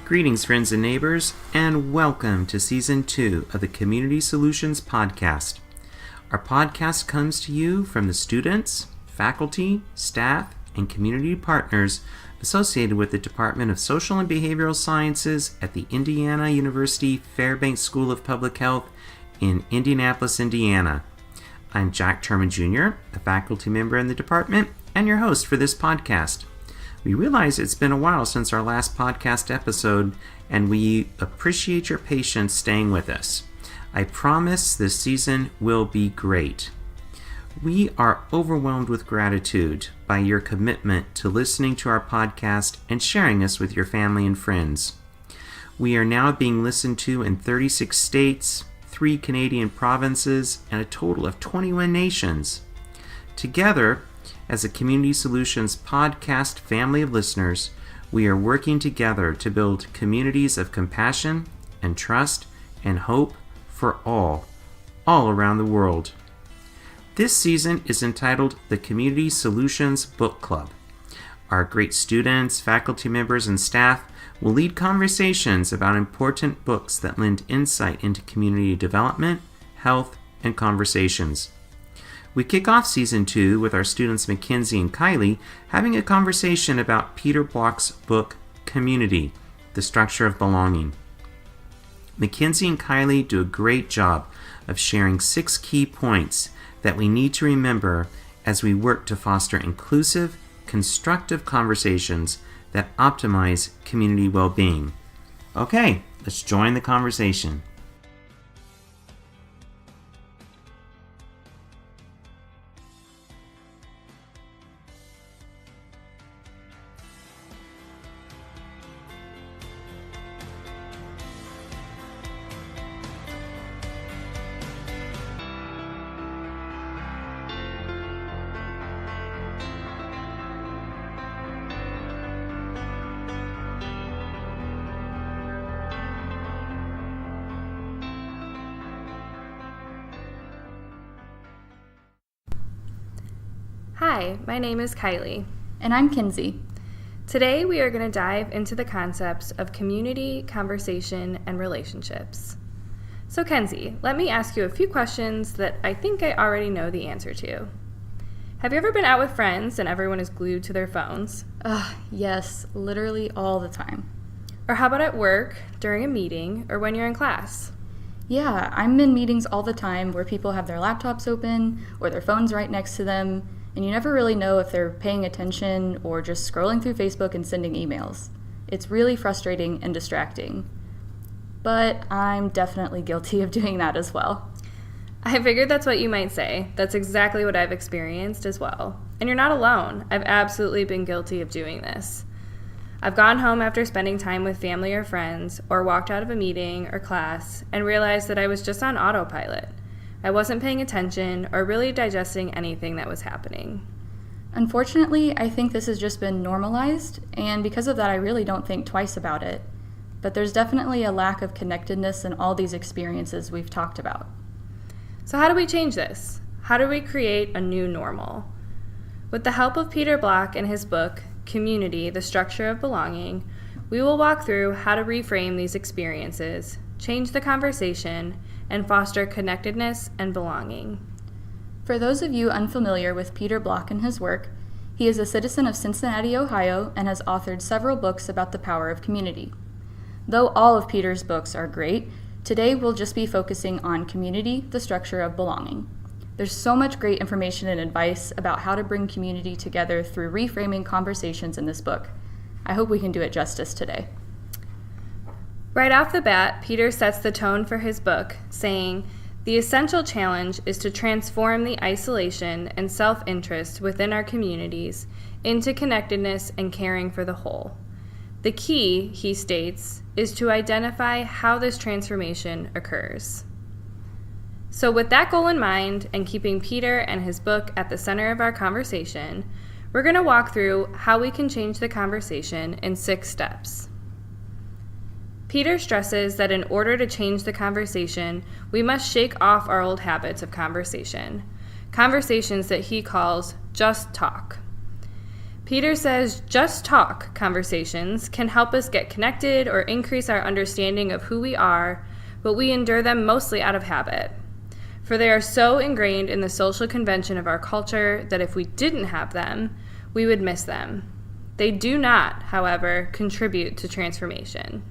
Greetings, friends and neighbors, and welcome to Season 2 of the Community Solutions Podcast. Our podcast comes to you from the students, faculty, staff, and community partners associated with the Department of Social and Behavioral Sciences at the Indiana University Fairbanks School of Public Health in Indianapolis, Indiana. I'm Jack Turman Jr., a faculty member in the department, and your host for this podcast. We realize it's been a while since our last podcast episode, and we appreciate your patience staying with us. I promise this season will be great. We are overwhelmed with gratitude by your commitment to listening to our podcast and sharing us with your family and friends. We are now being listened to in 36 states, 3 Canadian provinces, and a total of 21 nations. Together, as a Community Solutions podcast family of listeners, we are working together to build communities of compassion and trust and hope for all around the world. This season is entitled the Community Solutions Book Club. Our great students, faculty members, and staff will lead conversations about important books that lend insight into community development, health, and conversations. We kick off Season 2 with our students Mackenzie and Kylie having a conversation about Peter Block's book, Community, The Structure of Belonging. Mackenzie and Kylie do a great job of sharing 6 key points that we need to remember as we work to foster inclusive, constructive conversations that optimize community well-being. Okay, let's join the conversation. Hi, my name is Kylie. And I'm Kinsey. Today we are going to dive into the concepts of community, conversation, and relationships. So Kenzie, let me ask you a few questions that I think I already know the answer to. Have you ever been out with friends and everyone is glued to their phones? Yes, literally all the time. Or how about at work, during a meeting, or when you're in class? Yeah, I'm in meetings all the time where people have their laptops open or their phones right next to them, and you never really know if they're paying attention or just scrolling through Facebook and sending emails. It's really frustrating and distracting. But I'm definitely guilty of doing that as well. I figured that's what you might say. That's exactly what I've experienced as well. And you're not alone. I've absolutely been guilty of doing this. I've gone home after spending time with family or friends, or walked out of a meeting or class and realized that I was just on autopilot. I wasn't paying attention or really digesting anything that was happening. Unfortunately, I think this has just been normalized, and because of that, I really don't think twice about it. But there's definitely a lack of connectedness in all these experiences we've talked about. So how do we change this? How do we create a new normal? With the help of Peter Block and his book, Community, The Structure of Belonging, we will walk through how to reframe these experiences, change the conversation, and foster connectedness and belonging. For those of you unfamiliar with Peter Block and his work, he is a citizen of Cincinnati, Ohio, and has authored several books about the power of community. Though all of Peter's books are great, today we'll just be focusing on Community, the Structure of Belonging. There's so much great information and advice about how to bring community together through reframing conversations in this book. I hope we can do it justice today. Right off the bat, Peter sets the tone for his book, saying, "The essential challenge is to transform the isolation and self-interest within our communities into connectedness and caring for the whole. The key," he states, "is to identify how this transformation occurs." So with that goal in mind, and keeping Peter and his book at the center of our conversation, we're going to walk through how we can change the conversation in 6 steps. Peter stresses that in order to change the conversation, we must shake off our old habits of conversations that he calls just talk. Peter says just talk conversations can help us get connected or increase our understanding of who we are, but we endure them mostly out of habit. For they are so ingrained in the social convention of our culture that if we didn't have them, we would miss them. They do not, however, contribute to transformation.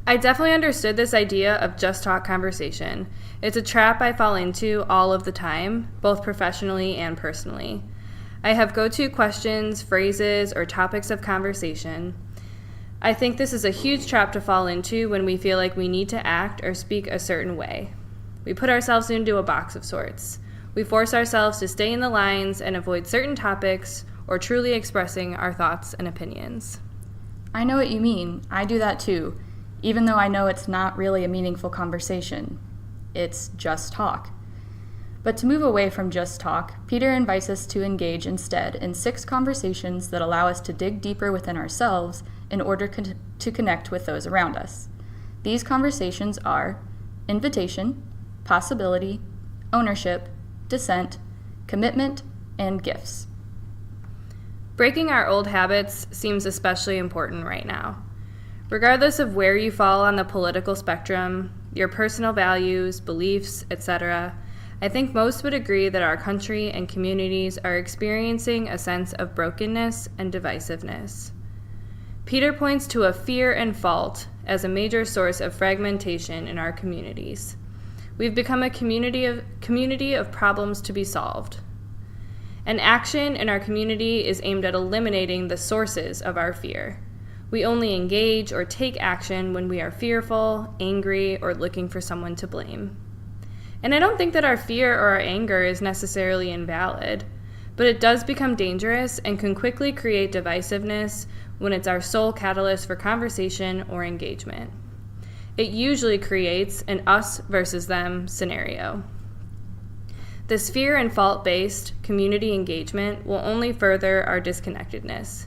I definitely understood this idea of just talk conversation. It's a trap I fall into all of the time, both professionally and personally. I have go-to questions, phrases, or topics of conversation. I think this is a huge trap to fall into when we feel like we need to act or speak a certain way. We put ourselves into a box of sorts. We force ourselves to stay in the lines and avoid certain topics or truly expressing our thoughts and opinions. I know what you mean. I do that too, even though I know it's not really a meaningful conversation. It's just talk. But to move away from just talk, Peter invites us to engage instead in 6 conversations that allow us to dig deeper within ourselves in order to connect with those around us. These conversations are invitation, possibility, ownership, dissent, commitment, and gifts. Breaking our old habits seems especially important right now. Regardless of where you fall on the political spectrum, your personal values, beliefs, etc., I think most would agree that our country and communities are experiencing a sense of brokenness and divisiveness. Peter points to a fear and fault as a major source of fragmentation in our communities. We've become a community of problems to be solved. And action in our community is aimed at eliminating the sources of our fear. We only engage or take action when we are fearful, angry, or looking for someone to blame. And I don't think that our fear or our anger is necessarily invalid, but it does become dangerous and can quickly create divisiveness when it's our sole catalyst for conversation or engagement. It usually creates an us versus them scenario. This fear and fault-based community engagement will only further our disconnectedness.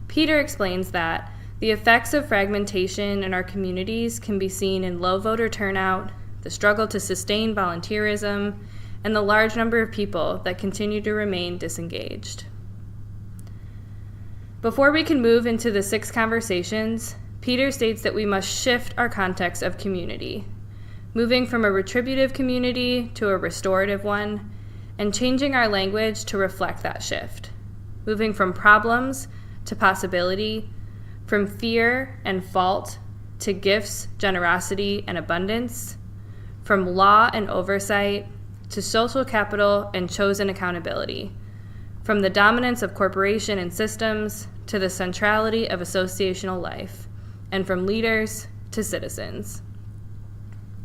Peter explains that the effects of fragmentation in our communities can be seen in low voter turnout, the struggle to sustain volunteerism, and the large number of people that continue to remain disengaged. Before we can move into the 6 conversations, Peter states that we must shift our context of community, moving from a retributive community to a restorative one, and changing our language to reflect that shift, moving from problems to possibility, from fear and fault to gifts, generosity, and abundance, from law and oversight to social capital and chosen accountability, from the dominance of corporation and systems to the centrality of associational life, and from leaders to citizens.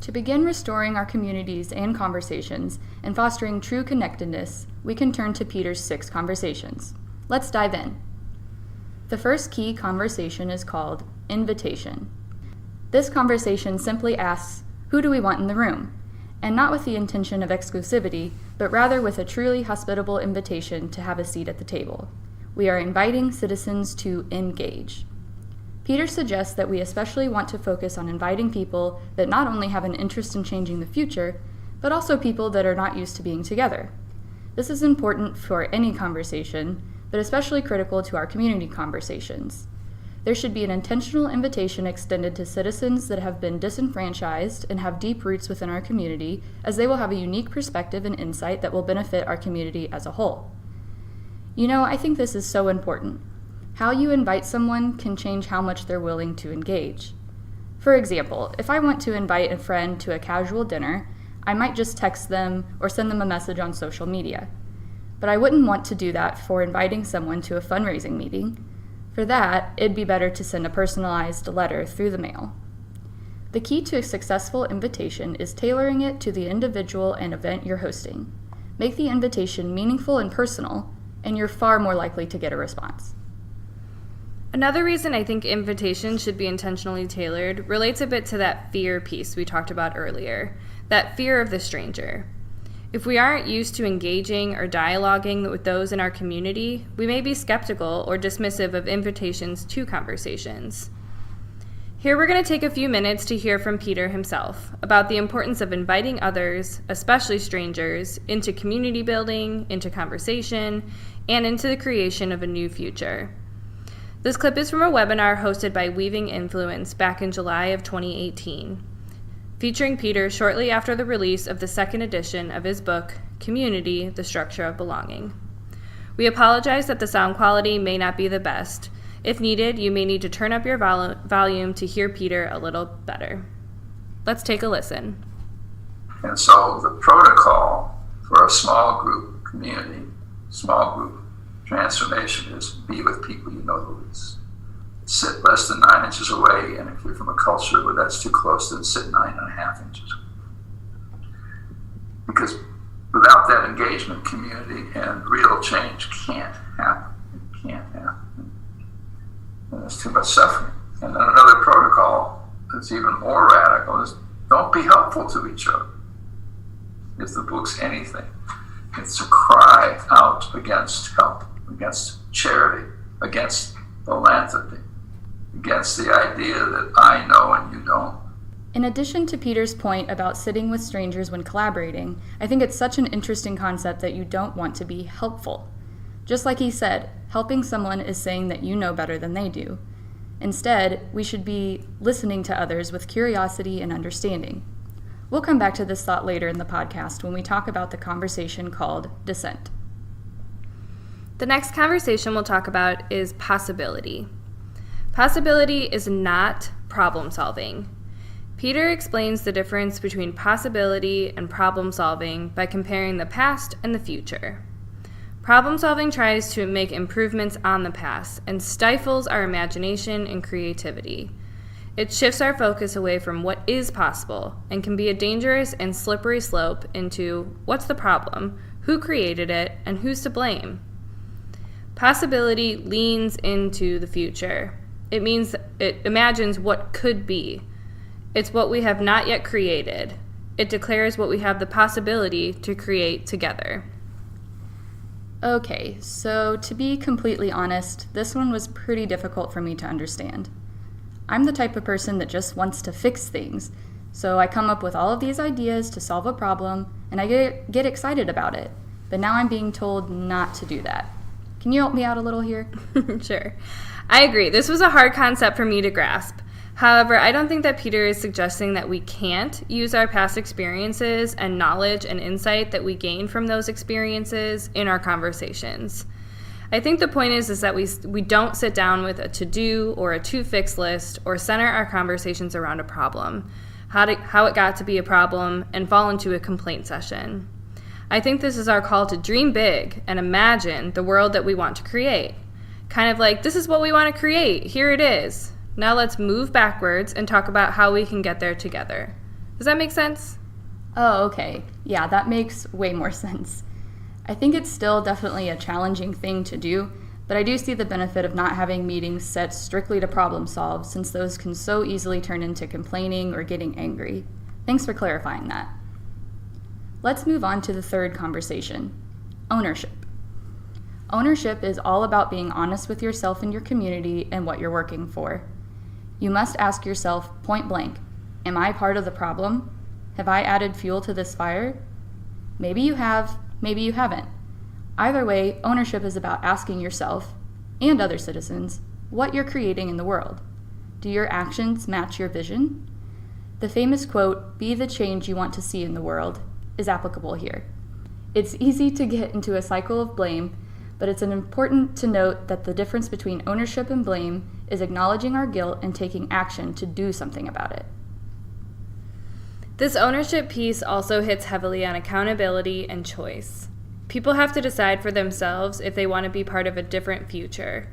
To begin restoring our communities and conversations and fostering true connectedness, we can turn to Peter's 6 conversations. Let's dive in. The first key conversation is called invitation. This conversation simply asks, who do we want in the room? And not with the intention of exclusivity, but rather with a truly hospitable invitation to have a seat at the table. We are inviting citizens to engage. Peter suggests that we especially want to focus on inviting people that not only have an interest in changing the future, but also people that are not used to being together. This is important for any conversation, but especially critical to our community conversations. There should be an intentional invitation extended to citizens that have been disenfranchised and have deep roots within our community, as they will have a unique perspective and insight that will benefit our community as a whole. You know, I think this is so important. How you invite someone can change how much they're willing to engage. For example, if I want to invite a friend to a casual dinner, I might just text them or send them a message on social media. But I wouldn't want to do that for inviting someone to a fundraising meeting. For that, it'd be better to send a personalized letter through the mail. The key to a successful invitation is tailoring it to the individual and event you're hosting. Make the invitation meaningful and personal, and you're far more likely to get a response. Another reason I think invitations should be intentionally tailored relates a bit to that fear piece we talked about earlier, that fear of the stranger. If we aren't used to engaging or dialoguing with those in our community, we may be skeptical or dismissive of invitations to conversations. Here we're going to take a few minutes to hear from Peter himself about the importance of inviting others, especially strangers, into community building, into conversation, and into the creation of a new future. This clip is from a webinar hosted by Weaving Influence back in July of 2018, featuring Peter shortly after the release of the second edition of his book, Community, The Structure of Belonging. We apologize that the sound quality may not be the best. If needed, you may need to turn up your volume to hear Peter a little better. Let's take a listen. And so the protocol for a small group community, small group transformation is be with people you know the least. Sit less than 9 inches away, and if you're from a culture where that's too close, then sit 9.5 inches. Because without that engagement, community and real change can't happen. It can't happen. And there's too much suffering. And then another protocol that's even more radical is don't be helpful to each other. If the book's anything, it's a cry out against help, against charity, against philanthropy, against the idea that I know and you don't. In addition to Peter's point about sitting with strangers when collaborating, I think it's such an interesting concept that you don't want to be helpful. Just like he said, helping someone is saying that you know better than they do. Instead, we should be listening to others with curiosity and understanding. We'll come back to this thought later in the podcast when we talk about the conversation called dissent. The next conversation we'll talk about is possibility. Possibility is not problem solving. Peter explains the difference between possibility and problem solving by comparing the past and the future. Problem solving tries to make improvements on the past and stifles our imagination and creativity. It shifts our focus away from what is possible and can be a dangerous and slippery slope into what's the problem, who created it, and who's to blame. Possibility leans into the future. It means it imagines what could be. It's what we have not yet created. It declares what we have the possibility to create together. Okay, so to be completely honest, this one was pretty difficult for me to understand. I'm the type of person that just wants to fix things, so I come up with all of these ideas to solve a problem, and I get excited about it. But now I'm being told not to do that. Can you help me out a little here? Sure. I agree. This was a hard concept for me to grasp. However, I don't think that Peter is suggesting that we can't use our past experiences and knowledge and insight that we gain from those experiences in our conversations. I think the point is that we don't sit down with a to-do or a to-fix list or center our conversations around a problem, how it got to be a problem, and fall into a complaint session. I think this is our call to dream big and imagine the world that we want to create. Kind of like, this is what we want to create, here it is. Now let's move backwards and talk about how we can get there together. Does that make sense? Oh, okay. Yeah, that makes way more sense. I think it's still definitely a challenging thing to do, but I do see the benefit of not having meetings set strictly to problem solve, since those can so easily turn into complaining or getting angry. Thanks for clarifying that. Let's move on to the third conversation, ownership. Ownership is all about being honest with yourself and your community and what you're working for. You must ask yourself point blank, am I part of the problem? Have I added fuel to this fire? Maybe you have, maybe you haven't. Either way, ownership is about asking yourself, and other citizens, what you're creating in the world. Do your actions match your vision? The famous quote, "Be the change you want to see in the world," is applicable here. It's easy to get into a cycle of blame, but it's important to note that the difference between ownership and blame is acknowledging our guilt and taking action to do something about it. This ownership piece also hits heavily on accountability and choice. People have to decide for themselves if they want to be part of a different future.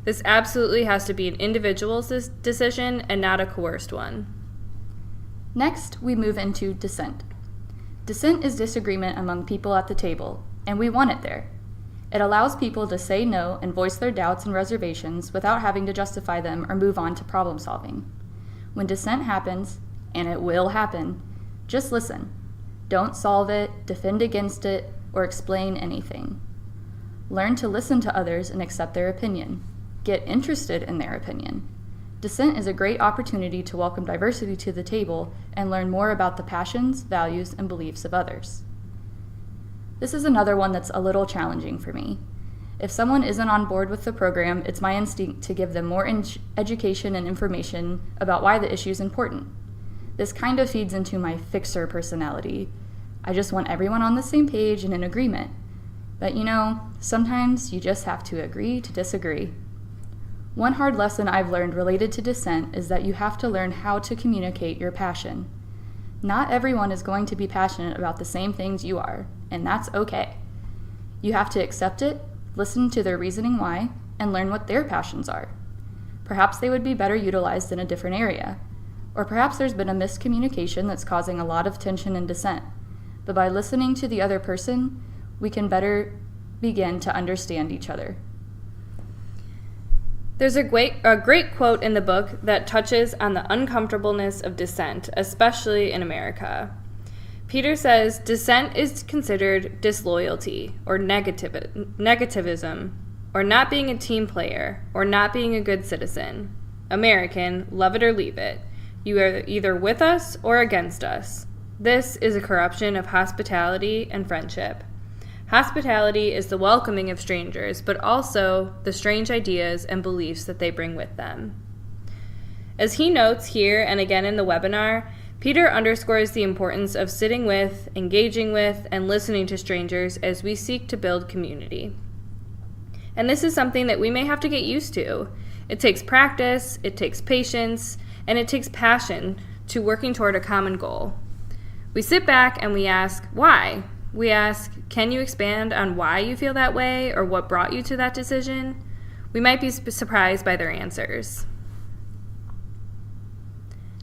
This absolutely has to be an individual's decision and not a coerced one. Next, we move into dissent. Dissent is disagreement among people at the table, and we want it there. It allows people to say no and voice their doubts and reservations without having to justify them or move on to problem solving. When dissent happens, and it will happen, just listen. Don't solve it, defend against it, or explain anything. Learn to listen to others and accept their opinion. Get interested in their opinion. Dissent is a great opportunity to welcome diversity to the table and learn more about the passions, values, and beliefs of others. This is another one that's a little challenging for me. If someone isn't on board with the program, it's my instinct to give them more education and information about why the issue is important. This kind of feeds into my fixer personality. I just want everyone on the same page and in agreement. But sometimes you just have to agree to disagree. One hard lesson I've learned related to dissent is that you have to learn how to communicate your passion. Not everyone is going to be passionate about the same things you are, and that's okay. You have to accept it, listen to their reasoning why, and learn what their passions are. Perhaps they would be better utilized in a different area. Or perhaps there's been a miscommunication that's causing a lot of tension and dissent. But by listening to the other person, we can better begin to understand each other. There's a great quote in the book that touches on the uncomfortableness of dissent, especially in America. Peter says dissent is considered disloyalty or negativism, or not being a team player, or not being a good citizen. American, love it or leave it. You are either with us or against us. This is a corruption of hospitality and friendship. Hospitality is the welcoming of strangers, but also the strange ideas and beliefs that they bring with them. As he notes here and again in the webinar, Peter underscores the importance of sitting with, engaging with, and listening to strangers as we seek to build community. And this is something that we may have to get used to. It takes practice, it takes patience, and it takes passion to working toward a common goal. We sit back and we ask, why? We ask, can you expand on why you feel that way or what brought you to that decision? We might be surprised by their answers.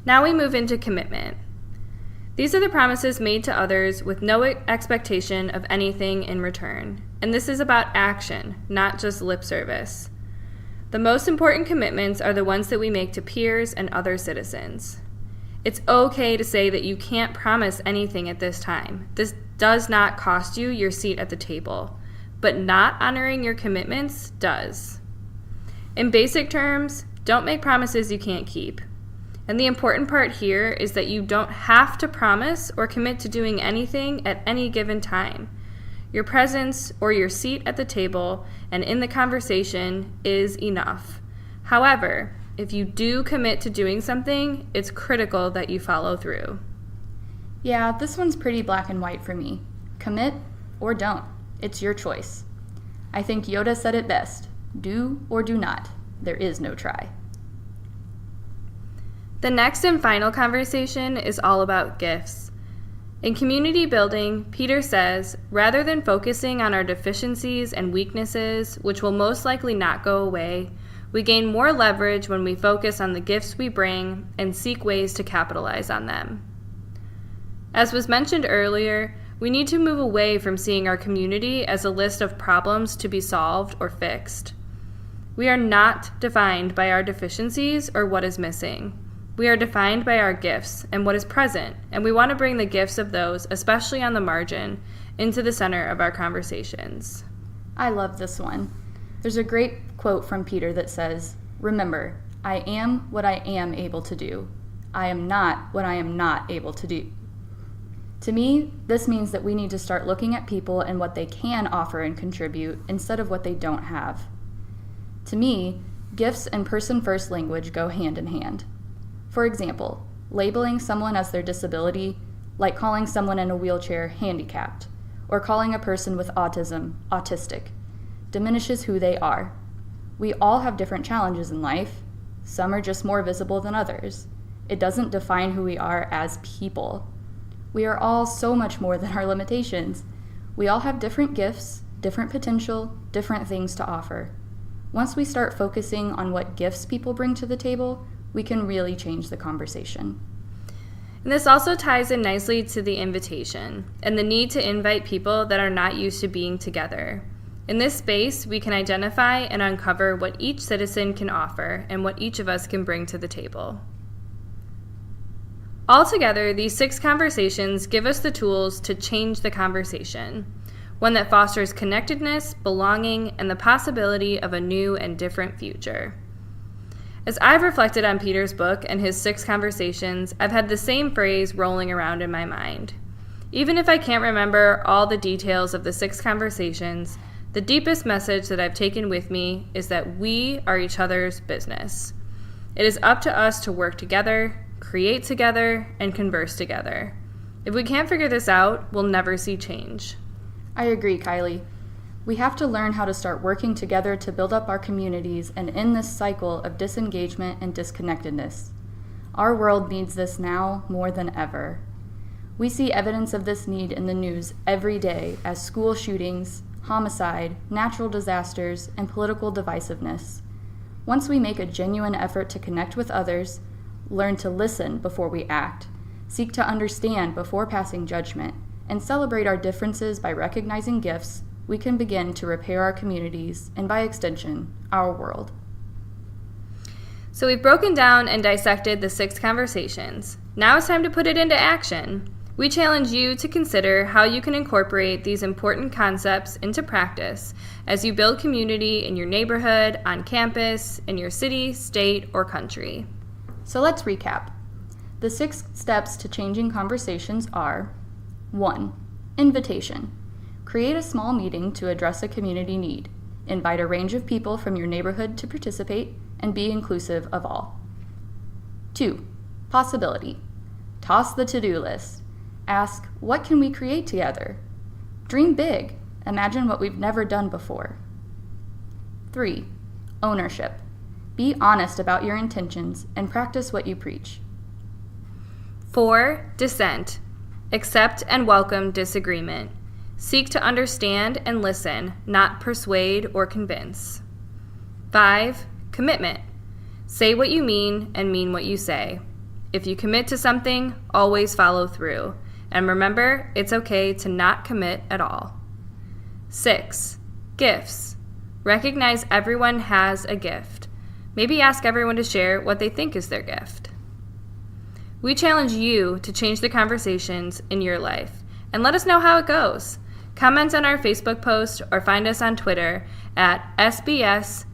Now we move into commitment. These are the promises made to others with no expectation of anything in return. And this is about action, not just lip service. The most important commitments are the ones that we make to peers and other citizens. It's okay to say that you can't promise anything at this time. This does not cost you your seat at the table, but not honoring your commitments does. In basic terms, don't make promises you can't keep. And the important part here is that you don't have to promise or commit to doing anything at any given time. Your presence or your seat at the table and in the conversation is enough. However, if you do commit to doing something, it's critical that you follow through. Yeah, this one's pretty black and white for me. Commit or don't. It's your choice. I think Yoda said it best. Do or do not. There is no try. The next and final conversation is all about gifts. In community building, Peter says, rather than focusing on our deficiencies and weaknesses, which will most likely not go away, we gain more leverage when we focus on the gifts we bring and seek ways to capitalize on them. As was mentioned earlier, we need to move away from seeing our community as a list of problems to be solved or fixed. We are not defined by our deficiencies or what is missing. We are defined by our gifts and what is present, and we want to bring the gifts of those, especially on the margin, into the center of our conversations. I love this one. There's a great quote from Peter that says, "Remember, I am what I am able to do. I am not what I am not able to do." To me, this means that we need to start looking at people and what they can offer and contribute instead of what they don't have. To me, gifts and person-first language go hand in hand. For example, labeling someone as their disability, like calling someone in a wheelchair handicapped, or calling a person with autism autistic, diminishes who they are. We all have different challenges in life. Some are just more visible than others. It doesn't define who we are as people. We are all so much more than our limitations. We all have different gifts, different potential, different things to offer. Once we start focusing on what gifts people bring to the table, we can really change the conversation. And this also ties in nicely to the invitation and the need to invite people that are not used to being together. In this space, we can identify and uncover what each citizen can offer and what each of us can bring to the table. Altogether, these 6 conversations give us the tools to change the conversation, one that fosters connectedness, belonging, and the possibility of a new and different future. As I've reflected on Peter's book and his 6 conversations, I've had the same phrase rolling around in my mind. Even if I can't remember all the details of the 6 conversations, the deepest message that I've taken with me is that we are each other's business. It is up to us to work together, create together, and converse together. If we can't figure this out, we'll never see change. I agree, Kylie. We have to learn how to start working together to build up our communities and end this cycle of disengagement and disconnectedness. Our world needs this now more than ever. We see evidence of this need in the news every day as school shootings, homicide, natural disasters, and political divisiveness. Once we make a genuine effort to connect with others, learn to listen before we act, seek to understand before passing judgment, and celebrate our differences by recognizing gifts, we can begin to repair our communities and, by extension, our world. So we've broken down and dissected the 6 conversations. Now it's time to put it into action. We challenge you to consider how you can incorporate these important concepts into practice as you build community in your neighborhood, on campus, in your city, state, or country. So let's recap. The 6 steps to changing conversations are: 1. Invitation. Create a small meeting to address a community need. Invite a range of people from your neighborhood to participate and be inclusive of all. 2. Possibility. Toss the to-do list. Ask, what can we create together? Dream big. Imagine what we've never done before. 3. Ownership. Be honest about your intentions and practice what you preach. 4. Dissent. Accept and welcome disagreement. Seek to understand and listen, not persuade or convince. 5. Commitment. Say what you mean and mean what you say. If you commit to something, always follow through. And remember, it's okay to not commit at all. 6. Gifts. Recognize everyone has a gift. Maybe ask everyone to share what they think is their gift. We challenge you to change the conversations in your life and let us know how it goes. Comment on our Facebook post or find us on Twitter at SBS_FSPH.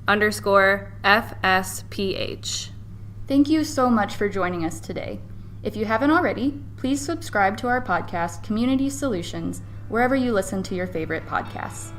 Thank you so much for joining us today. If you haven't already, please subscribe to our podcast, Community Solutions, wherever you listen to your favorite podcasts.